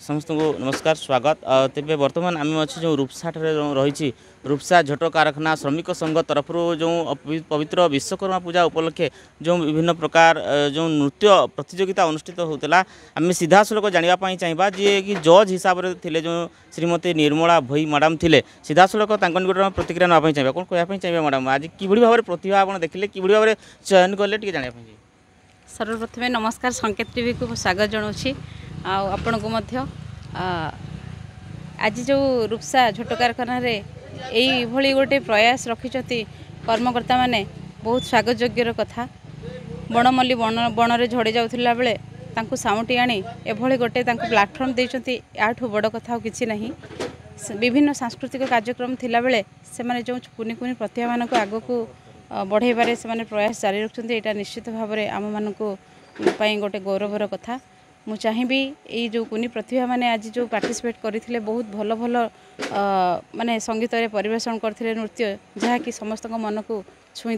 समस्त को नमस्कार स्वागत तेरे बर्तमान आम अच्छे जो रूपसा रही रूपसा झोट कारखाना श्रमिक संघ तरफ जो पवित्र विश्वकर्मा पूजा उपलक्षे जो विभिन्न प्रकार जो नृत्य प्रतियोगिता अनुष्ठित होता आम सीधा सड़क जानापी चाहिए जी कि जज हिसाब से जो श्रीमती निर्मला भोई मैडम थे सीधा सड़क निकट प्रतिक्रिया नापी चाहिए कौन कहना चाहिए मैडम आज कि भाव में प्रतिभा आप देखिले कि भाव में चयन कले जानापी सर्वप्रथमे नमस्कार संकेत टीवी को स्वागत जनाऊँगी आपण को मध्य आज जो रूपसा झोट कारखाना यही गोटे प्रयास रखिंट कर्मकर्ता माने बहुत स्वागत योग्यर कथा बणमल्ली बण में झड़ी जाऊला बेले सामुटी आनी एभली गोटे प्लाटफर्म देते याठू बड़ कथा किसी ना विभिन्न सांस्कृतिक कार्यक्रम थिला बेले से माने जो कुनी कुनी प्रतिभा मान आग को बढ़ाइबारे से प्रयास जारी रखते यहाँ निश्चित भाव में आम मान गोटे गौरवर कथा मु चाहिए ये जो कुनी प्रतिभा माने आज जो पार्टिसिपेट करते बहुत भल भल माने संगीत रे परिवेशन करते नृत्य जहाँकि समस्त मन को छुई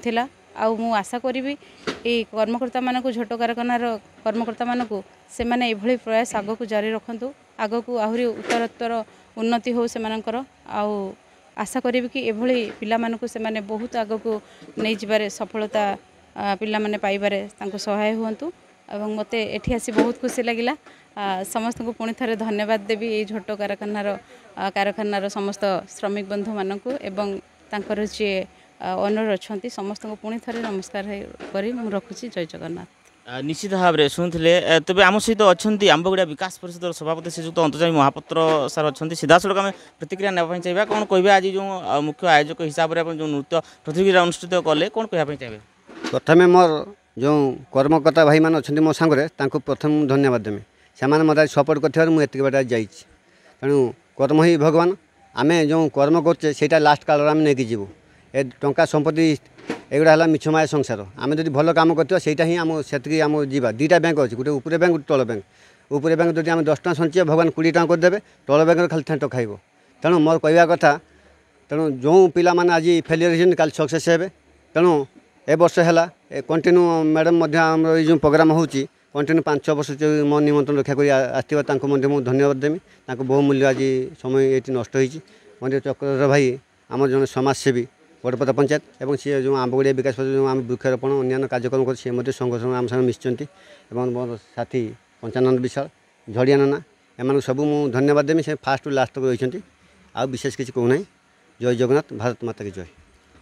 आउ मु आशा करी ये कर्मकर्ता मानक झोट कारखानार कर्मकर्ता मानक से माने एभली प्रयास आग को जारी रखु आग को आहरी उत्तरोत्तर उन्नति हो से आउ आशा करी कि एभली पिला मानक से माने बहुत आग को नहीं जिबारे सफलता पिला माने पाइबारे तांको सहाय हुंतु एवं मते एठी आसी बहुत खुशी लगिला समस्त को पुणी थे धन्यवाद देवी ये झोट कारखानार समस्त श्रमिक बंधु मानक एवं तांकर जे ओनर अच्छा समस्त को पुणी थे नमस्कार करी मु रखुची जय जगन्नाथ निश्चित भाव में शुणुले तेज आम सहित अच्छा आंबगुड़ा विकास परिषद सभापति श्रीजुक्त अंतर्जामी महापात्र सार अच्छा सीधा सड़क आम प्रतिक्रिया नापी चाहिए कौन कहे आज जो मुख्य आयोजक हिसाब से जो नृत्य प्रतियोगिता अनुष्ठित कले कौन कहना चाहिए प्रथम मोर जो कर्मकर्ता भाई मान अच्छा मो सांगे प्रथम धन्यवाद देमी से मत सपोर्ट कर मुझे बाटे जाइए तेणु कर्म ही भगवान आम जो कर्म कर लास्ट काल आम नहीं जीवु ए टंका संपत्ति एगुड़ा है मिछ माया संसार आम जो भल कम करता ही आम से आम जीवा दुईटा बैंक अच्छे गोटे ऊपर बैंक गोटे तल बैंक ऊपर बैंक जब आम 10 टଙ୍କା संचय भगवान 20 टଙ୍କା करदे तल बैंक खाली थेंट खाइब तेणु मोर कहवा कथा तेणु जो पिला माने आज फेलियर काल सक्सेस हे तेणु ए वर्ष है कंटिन्यू मैडम जो प्रोग्राम होची कंटिन्यू 5 वर्ष मो निमंत्रण रक्षा कर आसो मुझे धन्यवाद देमी बहुमूल्य आज समय ये नष्ट होती चक्रधर भाई आम जन समाजसेवी बड़पदा पंचायत एवं सी जो आंबगुड़िया विकास जो आम वृक्षारोपण अन्य कार्यक्रम कर संगठन आम संगे मिशिंट मोर साथी पंचानंद विशाल झड़िया नाना एम सब मुझे धन्यवाद देमी से फास्ट लास्ट तक रही आ विशेष किसी कहूना जय जगन्नाथ भारत माता की जय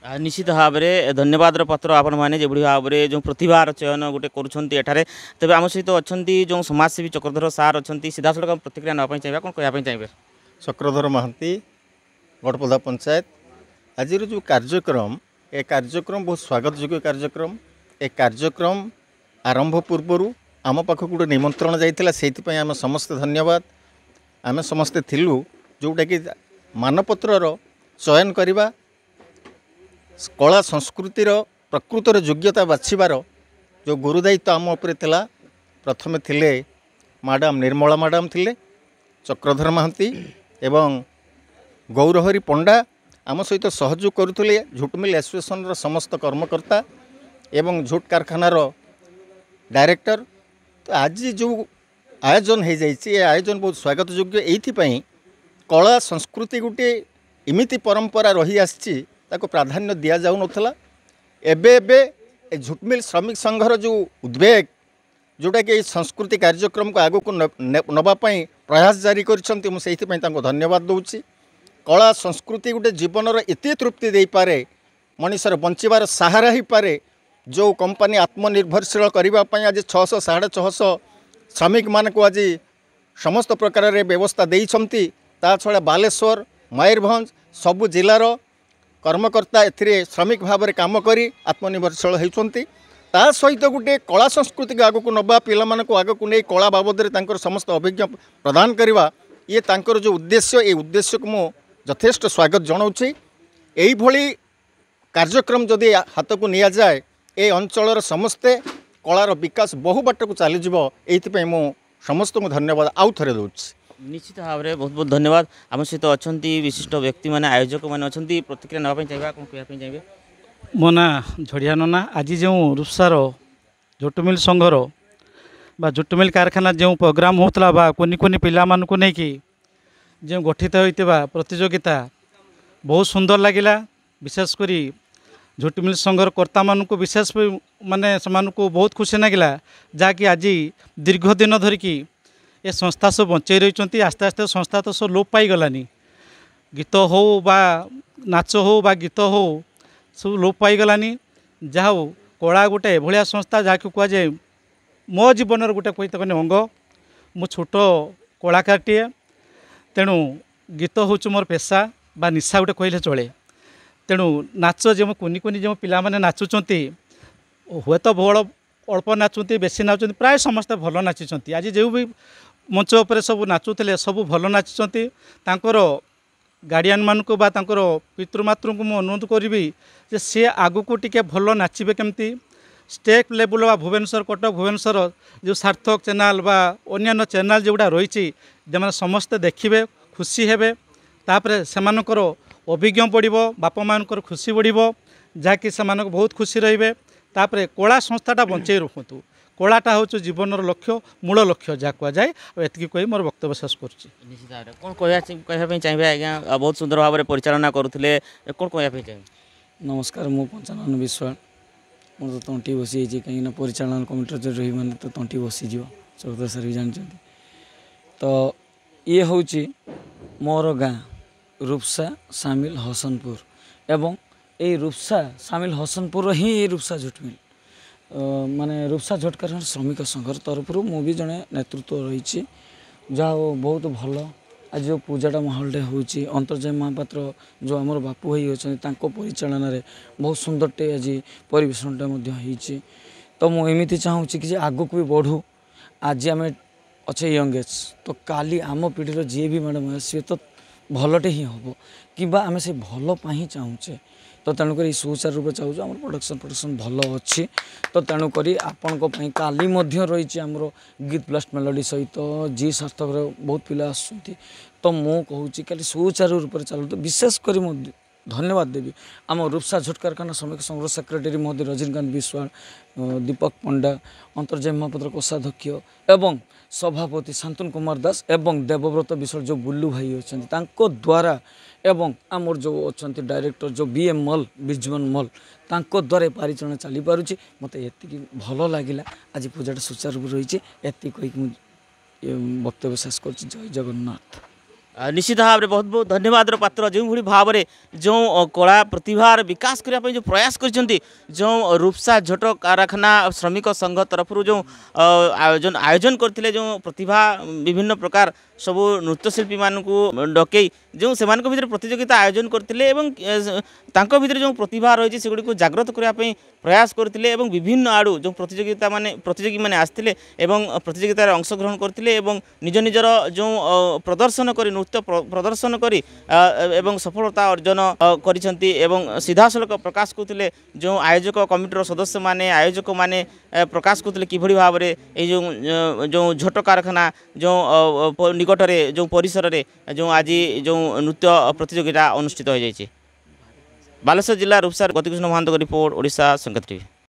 निश्चित भाव में धन्यवाद पत्र आपण मैंने जो भाव में जो प्रतिभार चयन गोटे करें तेज आम सहित अच्छा जो समाजसेवी चक्रधर सार अच्छा सीधा सड़क प्रतिक्रिया नापी चाहिए कौन कहना चाहिए चक्रधर महांती गड़पदा पंचायत आज जो कार्यक्रम ए कार्यक्रम बहुत स्वागत योग्य कार्यक्रम ए कार्यक्रम आरंभ पूर्वर आम पाख गोटे निमंत्रण जाइला से आम समस्ते धन्यवाद आम समस्ते थिलु जोटा कि मानपत्र चयन करवा कला संस्कृतिर प्रकृतर योग्यता बाछिबार जो गुरुदायित्व आम उपरे थिला प्रथमे थिले मैडम निर्मला मैडम थिले चक्रधर महांती एवं गौरहरी पंडा आम सहित सहयोग करुले झुटमिल एसोसिएशन समस्त कर्मकर्ता एवं झुट कारखानार डायरेक्टर तो आज जो आयोजन हो जाइए आयोजन बहुत स्वागत योग्य ये कला संस्कृति गोटे इमिति परंपरा रही आसी प्राधान्य दि जाऊ नथला एबे झुटमिल श्रमिक संघर जो उद्वेग जोटा कि संस्कृति कार्यक्रम को आगो को नवापाई प्रयास जारी कर धन्यवाद दूची कला संस्कृति गोटे जीवनर एते तृप्ति दे पारे मनीषर बंचबार सहारा ही पारे जो कंपनी आत्मनिर्भरशील करने आज 600 650 श्रमिक मान को आज समस्त प्रकार व्यवस्था देइछंती ता छड़ा बालेश्वर मयूरभंज सबु जिलार कर्मकर्ता ए श्रमिक भाव में काम करी आत्मनिर्भरशील होती ता सहित गोटे कला संस्कृति को आगक नवा पिला को आगक नहीं कला बाबद में समस्त अभिज्ञ प्रदान करवा ये तांकर जो उद्देश्य ये उद्देश्य को मु यथेष्ट स्वागत जनाऊँगी यही कार्यक्रम जदि हाथ को नि जाए ए अंचल समस्ते कलार विकास बहु बाट को चलीज ये मु समस्त को धन्यवाद आउ थे दूसरी निश्चित भाव में बहुत बहुत धन्यवाद आम सहित अच्छा विशिष्ट व्यक्ति मैंने आयोजक मैंने अच्छा प्रतिक्रिया नापी चाहिए कौन कहना चाहिए मो ना झड़िया नाना आज जो रूपसार झोटमिल संघर झुट मिल कारखाना जो प्रोग्राम होता कुनि कुनि पिला मानकु नहीं कि जो गठित होता प्रतियोगिता बहुत सुंदर लगिला। विशेषकर झुट मिल संघर कर्ता मानकु विशेष माने से बहुत खुशी लगिला जहाँकि आज दीर्घ दिन धरिकी ये संस्था सब बंचाई रही। आस्ते आस्ते संस्था तो सब लोप पाई गलानी। गीत हो बा नाच हो बा गीत हो सब लोप पाई गलानी। जहा हो कला गोटे भाया संस्था जहाँ कह जाए मो जीवन गोटे कही अंग। मु छोट कलाकारटीए तेणु गीत हूँ मोर पेशा बा निशा गोटे कहले चले। तेणु नाच जो कुनि कुनि जो पिला माने नाचुंट हुए तो बड़ अल्प नाचुंट बेसी नाचुंट प्राय समस्ते भल नाचिंट। आज जो भी मंच उपर सब नाचुले सब भल नाचिंट। तांकर गार्डियन मानक बा तांकर पितृमातृ को अनुरोध करी जे सी आगु को टिके भल नाचिबे केमती स्टेट लेवल बा भुवनेश्वर कटक भुवनेश्वर जो सार्थक चैनल बा अन्य चैनल जोड़ा रही जमाने समस्ते देखिए खुशी हेबे। तापर सेमानकर अभिज्ञ बढ़िबो बापा मानकर खुशी बढ़िबो जहाँकि से बहुत खुशी रहिबे। तापर कला संस्थाटा बंचाई रखु। कलाटा हूँ जीवन लक्ष्य मूल लक्ष्य जहाँ कह जाए एति कही मोर वक्तव्य शेष करुच्ची। निश्चित भाव कौन कहवाई चाहिए आज्ञा बहुत सुंदर भाव में परिचालना करुले कौन कहवाई चाहिए। नमस्कार मु पंचानन विश्वास मोर तो तंटी बसी कहीं परिचालन कमिटी जो रही मैंने तो तंटी बसीज चौधरी सर भी जानते। तो ये हूँ मोर गाँ रूपसा सामिल हसनपुर एवं ये रूपसा सामिल हसनपुर ही ये रूपसा झुटमिल माने रूपसा झटकार श्रमिक संघर तरफ मु भी जड़े नेतृत्व रही। जहाँ बहुत भल आज जो पूजाटा माहौलटे हूँ अंतर्जय महापात्र जो आमर बापू भाई अच्छा परिचालन बहुत सुंदरटे आज परिवेशनटा। तो मुझे चाहूँगी कि आग को भी बढ़ू। आज आम अच्छे यंग एज तो काली आम पीढ़ी जी भी मैडम सी तो भलटे ही हम कि आम से भल ही चाहूचे। तो तेणुक सुचारू रूप चाहूँ आम प्रोडक्शन भल अच्छी। तो तेणुक आपण काली रही आमर गीत ब्लास्ट मेलोडी सहित जी सार्थक बहुत पिला आसुँच। तो मु कहूँ काली सुचारू रूप चलू। तो विशेषकर धन्यवाद देवी आम रूपसा झुट कारखाना श्रमिक संघ सेक्रेटरी महोदय रजनीकांत विश्वाल दीपक पंडा अंतर्जय महापात्र कोषाध्यक्ष एवं सभापति शांतनु कुमार दास एवं देवव्रत विश्वाल जो बुल्लू भाई अच्छा द्वारा एवं आमर जो अच्छा डायरेक्टर जो बीएम मल बिजमन मल तांको द्वारा परिचालन चली पारुछि। मत एति भल लगिला आज पूजाटा सुचारू रही एति कही वक्तव्य शेष कर। जय जगन्नाथ। निश्चित भाव में बहुत बहुत धन्यवाद पात्र जो भाई भाव में जो कला प्रतिभार विकास करने जो प्रयास कर जो रूपसा झोट कारखाना श्रमिक संघ तरफ जो आयोजन करते जो प्रतिभा विभिन्न प्रकार सब नृत्यशिल्पी मानक डकई जो से भीतर प्रतियोगिता आयोजन करते भीतर जो प्रतिभा रही से गुड़ी को जागृत करने प्रयास करते विभिन्न आड़ू जो प्रतियोगी मैंने आसते प्रतियोगितार अंशग्रहण करते निज निजर जो प्रदर्शन कर नृत्य प्रदर्शन करी सफलता अर्जन कर सीधा सड़क प्रकाश करते जो आयोजक कमिटर सदस्य माने आयोजक माने प्रकाश करते किभली भाव में जो झोट कारखाना जो निकटरे जो परिसर रे जो आज जो नृत्य प्रतियोगिता अनुष्ठित हो जाइए। बालेश्वर जिला रूपसा गतिकृष्ण महांत रिपोर्ट ओडिशा संकेत टीवी।